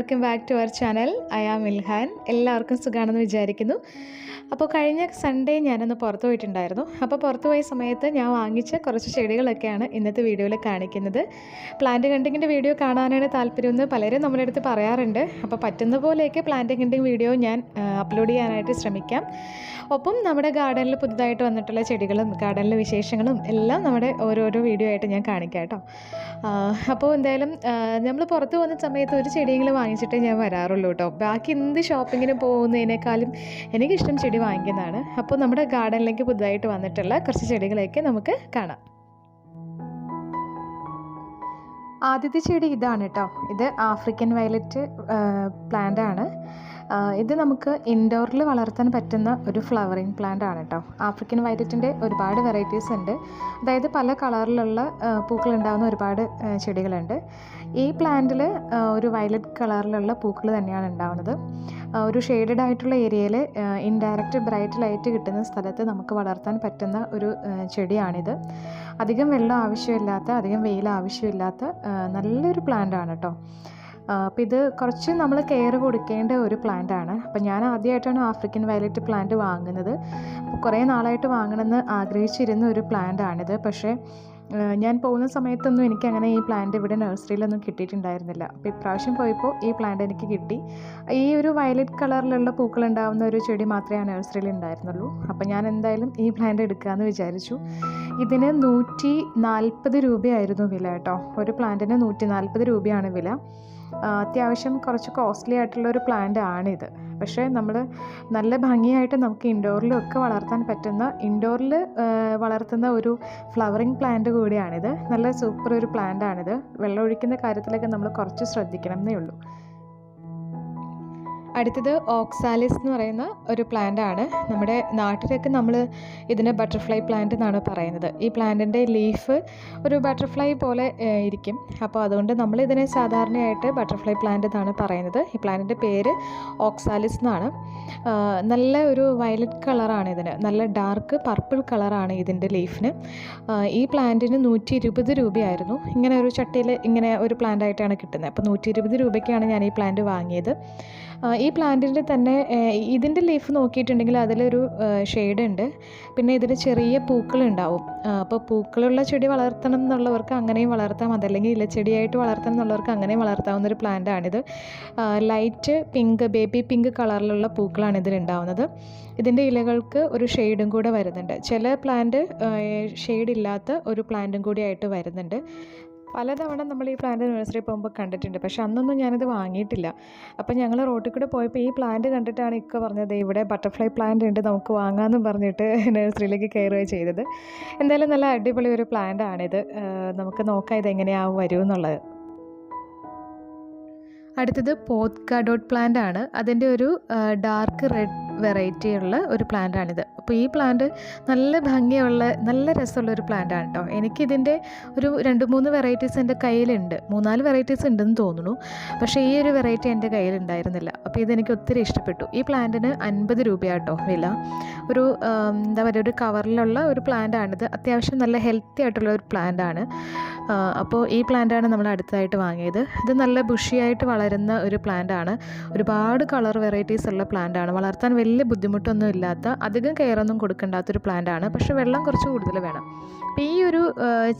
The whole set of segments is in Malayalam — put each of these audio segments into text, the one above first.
Welcome back to our channel. I am Ilhan. എല്ലാവർക്കും സുഖമാണെന്ന് വിചാരിക്കുന്നു. അപ്പോൾ കഴിഞ്ഞ സൺഡേ ഞാനൊന്ന് പുറത്ത് പോയിട്ടുണ്ടായിരുന്നു. അപ്പോൾ പുറത്ത് പോയ സമയത്ത് ഞാൻ വാങ്ങിച്ച കുറച്ച് ചെടികളൊക്കെയാണ് ഇന്നത്തെ വീഡിയോയിൽ കാണിക്കുന്നത്. പ്ലാന്റ് ഹണ്ടിങ്ങിൻ്റെ വീഡിയോ കാണാനാണ് താല്പര്യമെന്ന് പലരും നമ്മുടെ അടുത്ത് പറയാറുണ്ട്. അപ്പോൾ പറ്റുന്ന പോലെയൊക്കെ പ്ലാന്റ് ഹണ്ടിങ് വീഡിയോ ഞാൻ അപ്ലോഡ് ചെയ്യാനായിട്ട് ശ്രമിക്കാം. ഒപ്പം നമ്മുടെ ഗാർഡനിൽ പുതുതായിട്ട് വന്നിട്ടുള്ള ചെടികളും ഗാർഡനിലെ വിശേഷങ്ങളും എല്ലാം നമ്മുടെ ഓരോരോ വീഡിയോ ആയിട്ട് ഞാൻ കാണിക്കാം കേട്ടോ. അപ്പോൾ എന്തായാലും നമ്മൾ പുറത്ത് പോകുന്ന സമയത്ത് ഒരു ചെടിയെങ്കിലും വാങ്ങിച്ചിട്ടേ ഞാൻ വരാറുള്ളൂ കേട്ടോ. ബാക്കി എന്ത് ഷോപ്പിങ്ങിന് പോകുന്നതിനേക്കാളും എനിക്കിഷ്ടം ചെടി വാങ്ങിക്കുന്നതാണ്. അപ്പോൾ നമ്മുടെ ഗാർഡനിലേക്ക് പുതുതായിട്ട് വന്നിട്ടുള്ള കുറച്ച് ചെടികളെയൊക്കെ നമുക്ക് കാണാം. ആദ്യത്തെ ചെടി ഇതാണ് കേട്ടോ. ഇത് ആഫ്രിക്കൻ വയലറ്റ് പ്ലാന്റ് ആണ്. ഇത് നമുക്ക് ഇൻഡോറിൽ വളർത്താൻ പറ്റുന്ന ഒരു ഫ്ലവറിങ് പ്ലാന്റ് ആണ് കേട്ടോ. ആഫ്രിക്കൻ വയലറ്റിൻ്റെ ഒരുപാട് വെറൈറ്റീസ് ഉണ്ട്. അതായത് പല കളറിലുള്ള പൂക്കളുണ്ടാകുന്ന ഒരുപാട് ചെടികളുണ്ട്. ഈ പ്ലാന്റിൽ ഒരു വയലറ്റ് കളറിലുള്ള പൂക്കൾ തന്നെയാണ് ഉണ്ടാകുന്നത്. ഒരു ഷെയ്ഡഡ് ആയിട്ടുള്ള ഏരിയയിൽ ഇൻഡയറക്റ്റ് ബ്രൈറ്റ് ലൈറ്റ് കിട്ടുന്ന സ്ഥലത്ത് നമുക്ക് വളർത്താൻ പറ്റുന്ന ഒരു ചെടിയാണിത്. അധികം വെള്ളം ആവശ്യമില്ലാത്ത, അധികം വെയിൽ ആവശ്യമില്ലാത്ത നല്ലൊരു പ്ലാന്റ് ആണ് കേട്ടോ. അപ്പോൾ ഇത് കുറച്ച് നമ്മൾ കെയർ കൊടുക്കേണ്ട ഒരു പ്ലാന്റ് ആണ്. അപ്പോൾ ഞാൻ ആദ്യമായിട്ടാണ് ആഫ്രിക്കൻ വയലറ്റ് പ്ലാന്റ് വാങ്ങുന്നത്. അപ്പോൾ കുറേ നാളായിട്ട് വാങ്ങണമെന്ന് ആഗ്രഹിച്ചിരുന്ന ഒരു പ്ലാന്റ് ആണിത്. പക്ഷേ ഞാൻ പോകുന്ന സമയത്തൊന്നും എനിക്കങ്ങനെ ഈ പ്ലാന്റ് ഇവിടെ നഴ്സറിയിലൊന്നും കിട്ടിയിട്ടുണ്ടായിരുന്നില്ല. അപ്പോൾ ഇപ്രാവശ്യം പോയപ്പോൾ ഈ പ്ലാന്റ് എനിക്ക് കിട്ടി. ഈ ഒരു വയലറ്റ് കളറിലുള്ള പൂക്കളുണ്ടാകുന്ന ഒരു ചെടി മാത്രമേ ആ നഴ്സറിയിൽ ഉണ്ടായിരുന്നുള്ളൂ. അപ്പോൾ ഞാൻ എന്തായാലും ഈ പ്ലാന്റ് എടുക്കാമെന്ന് വിചാരിച്ചു. ഇതിന് 140 രൂപയായിരുന്നു വില കേട്ടോ. ഒരു പ്ലാന്റിന് 140 രൂപയാണ് വില. അത്യാവശ്യം കുറച്ച് കോസ്റ്റ്ലി ആയിട്ടുള്ളൊരു പ്ലാന്റ് ആണിത്. പക്ഷേ നമ്മൾ നല്ല ഭംഗിയായിട്ട് നമുക്ക് ഇൻഡോറിലും ഒക്കെ വളർത്താൻ പറ്റുന്ന, ഇൻഡോറിൽ വളർത്തുന്ന ഒരു ഫ്ലവറിങ് പ്ലാന്റ് കൂടിയാണിത്. നല്ല സൂപ്പർ ഒരു പ്ലാന്റ് ആണിത്. വെള്ളം ഒഴിക്കുന്ന കാര്യത്തിലൊക്കെ നമ്മൾ കുറച്ച് ശ്രദ്ധിക്കണം എന്നേ ഉള്ളൂ. അടുത്തത് ഓക്സാലിസ് എന്ന് പറയുന്ന ഒരു പ്ലാന്റ് ആണ്. നമ്മുടെ നാട്ടിലൊക്കെ നമ്മൾ ഇതിന് ബട്ടർഫ്ലൈ പ്ലാന്റ് എന്നാണ് പറയുന്നത്. ഈ പ്ലാന്റിൻ്റെ ലീഫ് ഒരു ബട്ടർഫ്ലൈ പോലെ ഇരിക്കും. അപ്പോൾ അതുകൊണ്ട് നമ്മളിതിനെ സാധാരണയായിട്ട് ബട്ടർഫ്ലൈ പ്ലാന്റ് എന്നാണ് പറയുന്നത്. ഈ പ്ലാന്റിൻ്റെ പേര് ഓക്സാലിസ് എന്നാണ്. നല്ല ഒരു വയലറ്റ് കളറാണ് ഇതിന്. നല്ല ഡാർക്ക് പർപ്പിൾ കളറാണ് ഇതിൻ്റെ ലീഫിന്. ഈ പ്ലാന്റിന് 120 രൂപയായിരുന്നു. ഇങ്ങനെ ഒരു ചട്ടിയിൽ ഇങ്ങനെ ഒരു പ്ലാന്റ് ആയിട്ടാണ് കിട്ടുന്നത്. അപ്പോൾ 120 രൂപയ്ക്കാണ് ഞാൻ ഈ പ്ലാന്റ് വാങ്ങിയത്. ഈ പ്ലാന്റിൻ്റെ തന്നെ ഇതിൻ്റെ ലീഫ് നോക്കിയിട്ടുണ്ടെങ്കിൽ അതിലൊരു ഷെയ്ഡ് ഉണ്ട്. പിന്നെ ഇതിൽ ചെറിയ പൂക്കളുണ്ടാവും. അപ്പോൾ പൂക്കളുള്ള ചെടി വളർത്തണം എന്നുള്ളവർക്ക് അങ്ങനെയും വളർത്താം. അതല്ലെങ്കിൽ ഇലച്ചെടിയായിട്ട് വളർത്തണം എന്നുള്ളവർക്ക് അങ്ങനെയും വളർത്താവുന്നൊരു പ്ലാന്റാണിത്. ലൈറ്റ് പിങ്ക്, ബേബി പിങ്ക് കളറിലുള്ള പൂക്കളാണ് ഇതിലുണ്ടാവുന്നത്. ഇതിൻ്റെ ഇലകൾക്ക് ഒരു ഷെയ്ഡും കൂടെ വരുന്നുണ്ട്. ചില പ്ലാന്റ് ഷെയ്ഡില്ലാത്ത ഒരു പ്ലാന്റും കൂടി ആയിട്ട് വരുന്നുണ്ട്. പലതവണ നമ്മൾ ഈ പ്ലാന്റ് നഴ്സറി പോകുമ്പോൾ കണ്ടിട്ടുണ്ട്. പക്ഷെ അന്നൊന്നും ഞാനിത് വാങ്ങിയിട്ടില്ല. അപ്പോൾ ഞങ്ങൾ റോട്ടിൽ കൂടെ പോയപ്പോൾ ഈ പ്ലാന്റ് കണ്ടിട്ടാണ് ഇക്ക പറഞ്ഞത് ഇവിടെ ബട്ടർഫ്ലൈ പ്ലാന്റ് ഉണ്ട്, നമുക്ക് വാങ്ങാമെന്നും പറഞ്ഞിട്ട് നഴ്സറിയിലേക്ക് കയറുകയാണ് ചെയ്തത്. എന്തായാലും നല്ല അടിപൊളി ഒരു പ്ലാന്റ് ആണിത്. നമുക്ക് നോക്കാം ഇതെങ്ങനെയാവും വരുമെന്നുള്ളത്. അടുത്തത് പോത്ക ഡോട്ട് പ്ലാന്റ് ആണ്. അതിൻ്റെ ഒരു ഡാർക്ക് റെഡ് വെറൈറ്റി ഉള്ള ഒരു പ്ലാന്റ് ആണിത്. അപ്പോൾ ഈ പ്ലാന്റ് നല്ല ഭംഗിയുള്ള, നല്ല രസമുള്ള ഒരു പ്ലാന്റ് ആണ് കേട്ടോ. എനിക്കിതിൻ്റെ ഒരു 2-3 വെറൈറ്റീസ് എൻ്റെ കയ്യിലുണ്ട്. 3-4 വെറൈറ്റീസ് ഉണ്ടെന്ന് തോന്നുന്നു. പക്ഷേ ഈ ഒരു വെറൈറ്റി എൻ്റെ കയ്യിലുണ്ടായിരുന്നില്ല. അപ്പോൾ ഇതെനിക്ക് ഒത്തിരി ഇഷ്ടപ്പെട്ടു. ഈ പ്ലാന്റിന് 50 രൂപയാട്ടോ വില. ഒരു എന്താ പറയുക, ഒരു കവറിലുള്ള ഒരു പ്ലാന്റ് ആണിത്. അത്യാവശ്യം നല്ല ഹെൽത്തി ആയിട്ടുള്ള ഒരു പ്ലാന്റ് ആണ്. അപ്പോൾ ഈ പ്ലാന്റാണ് നമ്മൾ അടുത്തതായിട്ട് വാങ്ങിയത്. ഇത് നല്ല ബുഷിയായിട്ട് വളരുന്ന ഒരു പ്ലാന്റ് ആണ്. ഒരുപാട് കളർ വെറൈറ്റീസ് ഉള്ള പ്ലാന്റ് ആണ്. വളർത്താൻ വലിയ ബുദ്ധിമുട്ടൊന്നും ഇല്ലാത്ത, അധികം കെയറൊന്നും കൊടുക്കേണ്ടാത്തൊരു പ്ലാന്റ് ആണ്. പക്ഷേ വെള്ളം കുറച്ച് കൂടുതൽ വേണം. അപ്പോൾ ഈ ഒരു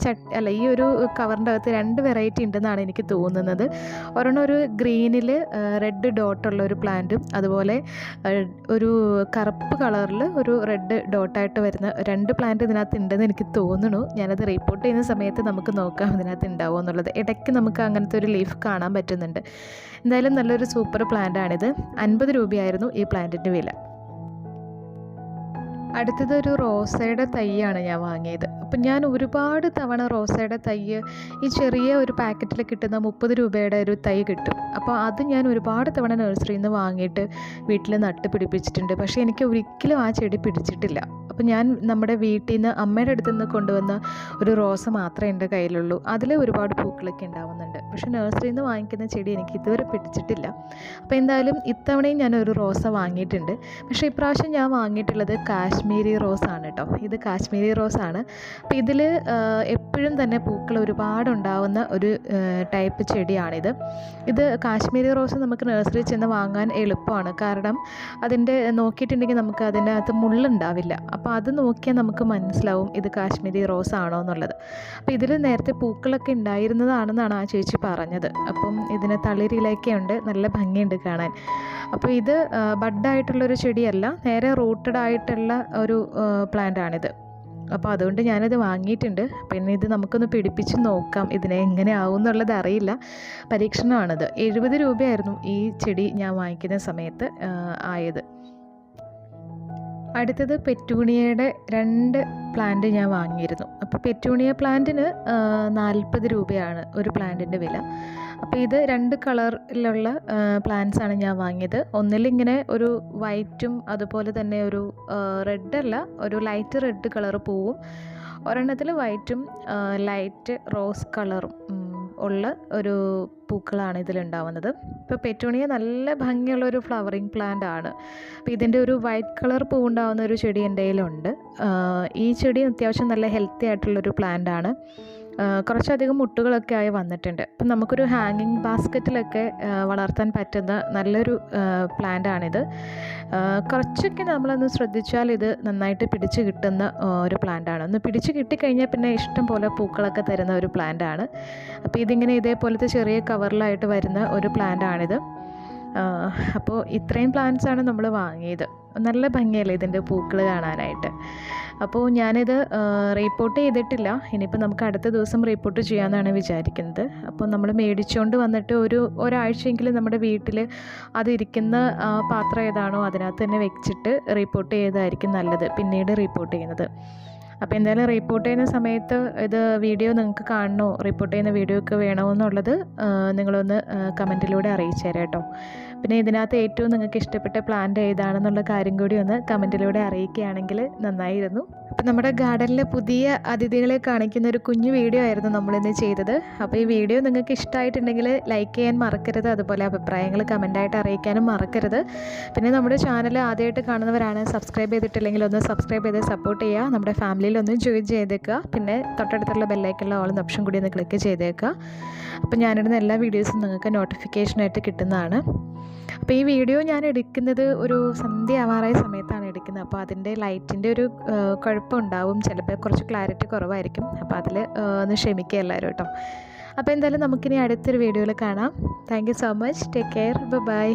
ഈ ഒരു കവറിൻ്റെ അകത്ത് 2 വെറൈറ്റി ഉണ്ടെന്നാണ് എനിക്ക് തോന്നുന്നത്. ഒരെണ്ണം ഒരു ഗ്രീനിൽ റെഡ് ഡോട്ടുള്ള ഒരു പ്ലാന്റും, അതുപോലെ ഒരു കറുപ്പ് കളറിൽ ഒരു റെഡ് ഡോട്ടായിട്ട് വരുന്ന 2 പ്ലാന്റ് ഇതിനകത്ത് ഉണ്ടെന്ന് എനിക്ക് തോന്നുന്നു. ഞാനത് റിപ്പോർട്ട് ചെയ്യുന്ന സമയത്ത് നമുക്ക് നോക്കാം ഇതിനകത്ത് ഉണ്ടാവുമോ എന്നുള്ളത്. ഇടയ്ക്ക് നമുക്ക് അങ്ങനത്തെ ഒരു ലീഫ് കാണാൻ പറ്റുന്നുണ്ട്. എന്തായാലും നല്ലൊരു സൂപ്പർ പ്ലാന്റ് ആണിത്. 50 രൂപയായിരുന്നു ഈ പ്ലാന്റിൻ്റെ വില. അടുത്തത് ഒരു റോസയുടെ തൈയാണ് ഞാൻ വാങ്ങിയത്. അപ്പം ഞാൻ ഒരുപാട് തവണ റോസയുടെ തൈ ഈ ചെറിയ ഒരു പാക്കറ്റിൽ കിട്ടുന്ന 30 രൂപയുടെ ഒരു തൈ കിട്ടും. അപ്പോൾ അത് ഞാൻ ഒരുപാട് തവണ നഴ്സറിയിൽ നിന്ന് വാങ്ങിയിട്ട് വീട്ടിൽ നട്ട് പിടിപ്പിച്ചിട്ടുണ്ട്. പക്ഷേ എനിക്ക് ഒരിക്കലും ആ ചെടി പിടിച്ചിട്ടില്ല. അപ്പോൾ ഞാൻ നമ്മുടെ വീട്ടിൽ നിന്ന് അമ്മയുടെ അടുത്ത് നിന്ന് കൊണ്ടുവന്ന ഒരു റോസ് മാത്രമേ എൻ്റെ കയ്യിലുള്ളൂ. അതിൽ ഒരുപാട് പൂക്കളൊക്കെ ഉണ്ടാവുന്നുണ്ട്. പക്ഷേ നഴ്സറിയിൽ നിന്ന് വാങ്ങിക്കുന്ന ചെടി എനിക്ക് ഇതുവരെ പിടിച്ചിട്ടില്ല. അപ്പോൾ എന്തായാലും ഇത്തവണയും ഞാനൊരു റോസ വാങ്ങിയിട്ടുണ്ട്. പക്ഷേ ഇപ്രാവശ്യം ഞാൻ വാങ്ങിയിട്ടുള്ളത് കാശ്മീരി റോസാണ് കേട്ടോ. ഇത് കാശ്മീരി റോസാണ്. അപ്പോൾ ഇതിൽ എപ്പോഴും തന്നെ പൂക്കൾ ഒരുപാട് ഉണ്ടാവുന്ന ഒരു ടൈപ്പ് ചെടിയാണിത്. ഇത് കാശ്മീരി റോസ് നമുക്ക് നഴ്സറിയിൽ ചെന്ന് വാങ്ങാൻ എളുപ്പമാണ്. കാരണം അതിൻ്റെ നോക്കിയിട്ടുണ്ടെങ്കിൽ നമുക്ക് അതിനകത്ത് മുള്ളുണ്ടാവില്ല. അപ്പോൾ അത് നോക്കിയാൽ നമുക്ക് മനസ്സിലാവും ഇത് കാശ്മീരി റോസ് ആണോ എന്നുള്ളത്. അപ്പോൾ ഇതിൽ നേരത്തെ പൂക്കളൊക്കെ ഉണ്ടായിരുന്നതാണെന്നാണ് ആ ചേച്ചി പറഞ്ഞത്. അപ്പം ഇതിന് തളിരിലൊക്കെ ഉണ്ട്, നല്ല ഭംഗിയുണ്ട് കാണാൻ. അപ്പോൾ ഇത് ബഡായിട്ടുള്ളൊരു ചെടിയല്ല, നേരെ റൂട്ടഡ് ആയിട്ടുള്ള ഒരു പ്ലാന്റാണിത്. അപ്പോൾ അതുകൊണ്ട് ഞാനത് വാങ്ങിയിട്ടുണ്ട്. പിന്നെ ഇത് നമുക്കൊന്ന് പിടിപ്പിച്ച് നോക്കാം ഇതിനെ എങ്ങനെ ആവും എന്നുള്ളത് അറിയില്ല. പരീക്ഷണമാണിത്. 70 രൂപയായിരുന്നു ഈ ചെടി ഞാൻ വാങ്ങിക്കുന്ന സമയത്ത് ആയത്. അടുത്തത് പെറ്റൂണിയയുടെ 2 പ്ലാന്റ് ഞാൻ വാങ്ങിയിരുന്നു. അപ്പോൾ പെറ്റൂണിയ പ്ലാന്റിന് 40 രൂപയാണ് ഒരു പ്ലാന്റിൻ്റെ വില. അപ്പോൾ ഇത് 2 കളറിലുള്ള പ്ലാന്റ്സാണ് ഞാൻ വാങ്ങിയത്. ഒന്നിലിങ്ങനെ ഒരു വൈറ്റും അതുപോലെ തന്നെ ഒരു റെഡല്ല, ഒരു ലൈറ്റ് റെഡ് കളർ പൂവും, ഒരെണ്ണത്തിൽ വൈറ്റും ലൈറ്റ് റോസ് കളറും ഉള്ള ഒരു പൂക്കളാണ് ഇതിലുണ്ടാവുന്നത്. ഇപ്പോൾ പെറ്റൂണിയ നല്ല ഭംഗിയുള്ളൊരു ഫ്ലവറിങ് പ്ലാന്റ് ആണ്. അപ്പോൾ ഇതിൻ്റെ ഒരു വൈറ്റ് കളർ പൂവുണ്ടാവുന്ന ഒരു ചെടി എൻ്റെ കയ്യിലുണ്ട്. ഈ ചെടി അത്യാവശ്യം നല്ല ഹെൽത്തി ആയിട്ടുള്ളൊരു പ്ലാന്റ് ആണ്. കുറച്ചധികം മുട്ടുകളൊക്കെ ആയി വന്നിട്ടുണ്ട്. അപ്പം നമുക്കൊരു ഹാങ്ങിങ് ബാസ്ക്കറ്റിലൊക്കെ വളർത്താൻ പറ്റുന്ന നല്ലൊരു പ്ലാന്റാണിത്. കുറച്ചൊക്കെ നമ്മളൊന്ന് ശ്രദ്ധിച്ചാൽ ഇത് നന്നായിട്ട് പിടിച്ച് കിട്ടുന്ന ഒരു പ്ലാന്റാണ്. ഒന്ന് പിടിച്ച് കിട്ടിക്കഴിഞ്ഞാൽ പിന്നെ ഇഷ്ടം പോലെ പൂക്കളൊക്കെ തരുന്ന ഒരു പ്ലാന്റാണ്. അപ്പോൾ ഇതിങ്ങനെ ഇതേപോലത്തെ ചെറിയ കവറിലായിട്ട് വരുന്ന ഒരു പ്ലാന്റാണിത്. അപ്പോൾ ഇത്രയും പ്ലാന്റ്സാണ് നമ്മൾ വാങ്ങിയത്. നല്ല ഭംഗിയല്ലേ ഇതിൻ്റെ പൂക്കൾ കാണാനായിട്ട്. അപ്പോൾ ഞാനിത് റിപ്പോർട്ട് ചെയ്തിട്ടില്ല. ഇനിയിപ്പോൾ നമുക്ക് അടുത്ത ദിവസം റിപ്പോർട്ട് ചെയ്യാമെന്നാണ് വിചാരിക്കുന്നത്. അപ്പോൾ നമ്മൾ മേടിച്ചുകൊണ്ട് വന്നിട്ട് ഒരാഴ്ചയെങ്കിലും നമ്മുടെ വീട്ടിൽ അതിരിക്കുന്ന പാത്രം ഏതാണോ അതിനകത്ത് തന്നെ വെച്ചിട്ട് റിപ്പോർട്ട് ചെയ്തതായിരിക്കും നല്ലത്, പിന്നീട് റിപ്പോർട്ട് ചെയ്യുന്നത്. അപ്പോൾ എന്തായാലും റിപ്പോർട്ട് ചെയ്യുന്ന സമയത്ത് ഇത് വീഡിയോ നിങ്ങൾക്ക് കാണണോ, റിപ്പോർട്ട് ചെയ്യുന്ന വീഡിയോ ഒക്കെ വേണോ എന്നുള്ളത് നിങ്ങളൊന്ന് കമൻറ്റിലൂടെ അറിയിച്ചു തരാം കേട്ടോ. പിന്നെ ഇതിനകത്ത് ഏറ്റവും നിങ്ങൾക്ക് ഇഷ്ടപ്പെട്ട പ്ലാന്റ് ഏതാണെന്നുള്ള കാര്യം കൂടി ഒന്ന് കമൻറ്റിലൂടെ അറിയിക്കുകയാണെങ്കിൽ നന്നായിരുന്നു. അപ്പോൾ നമ്മുടെ ഗാർഡനിലെ പുതിയ അതിഥികളെ കാണിക്കുന്ന ഒരു കുഞ്ഞു വീഡിയോ ആയിരുന്നു നമ്മളിന്ന് ചെയ്തത്. അപ്പോൾ ഈ വീഡിയോ നിങ്ങൾക്ക് ഇഷ്ടമായിട്ടുണ്ടെങ്കിൽ ലൈക്ക് ചെയ്യാൻ മറക്കരുത്. അതുപോലെ അഭിപ്രായങ്ങൾ കമൻറ്റായിട്ട് അറിയിക്കാനും മറക്കരുത്. പിന്നെ നമ്മുടെ ചാനൽ ആദ്യമായിട്ട് കാണുന്നവരാണ്, സബ്സ്ക്രൈബ് ചെയ്തിട്ടില്ലെങ്കിൽ ഒന്ന് സബ്സ്ക്രൈബ് ചെയ്ത് സപ്പോർട്ട് ചെയ്യുക. നമ്മുടെ ഫാമിലിയിൽ ഒന്ന് ജോയിൻ ചെയ്തേക്കുക. പിന്നെ തൊട്ടടുത്തുള്ള ബെല്ലൈക്കുള്ള ഓൾ ഓപ്ഷൻ കൂടി ഒന്ന് ക്ലിക്ക് ചെയ്തേക്കുക. അപ്പോൾ ഞാനിടുന്ന എല്ലാ വീഡിയോസും നിങ്ങൾക്ക് നോട്ടിഫിക്കേഷനായിട്ട് കിട്ടുന്നതാണ്. അപ്പോൾ ഈ വീഡിയോ ഞാൻ എടുക്കുന്നത് ഒരു സന്ധ്യ ആവാറായ സമയത്താണ് എടുക്കുന്നത്. അപ്പോൾ അതിൻ്റെ ലൈറ്റിൻ്റെ ഒരു കുഴപ്പമുണ്ടാവും, ചിലപ്പോൾ കുറച്ച് ക്ലാരിറ്റി കുറവായിരിക്കും. അപ്പോൾ അതിൽ ഒന്ന് ക്ഷമിക്കുക എല്ലാവരും കേട്ടോ. അപ്പോൾ എന്തായാലും നമുക്കിനി അടുത്തൊരു വീഡിയോയിൽ കാണാം. Thank you so much. Take care. By.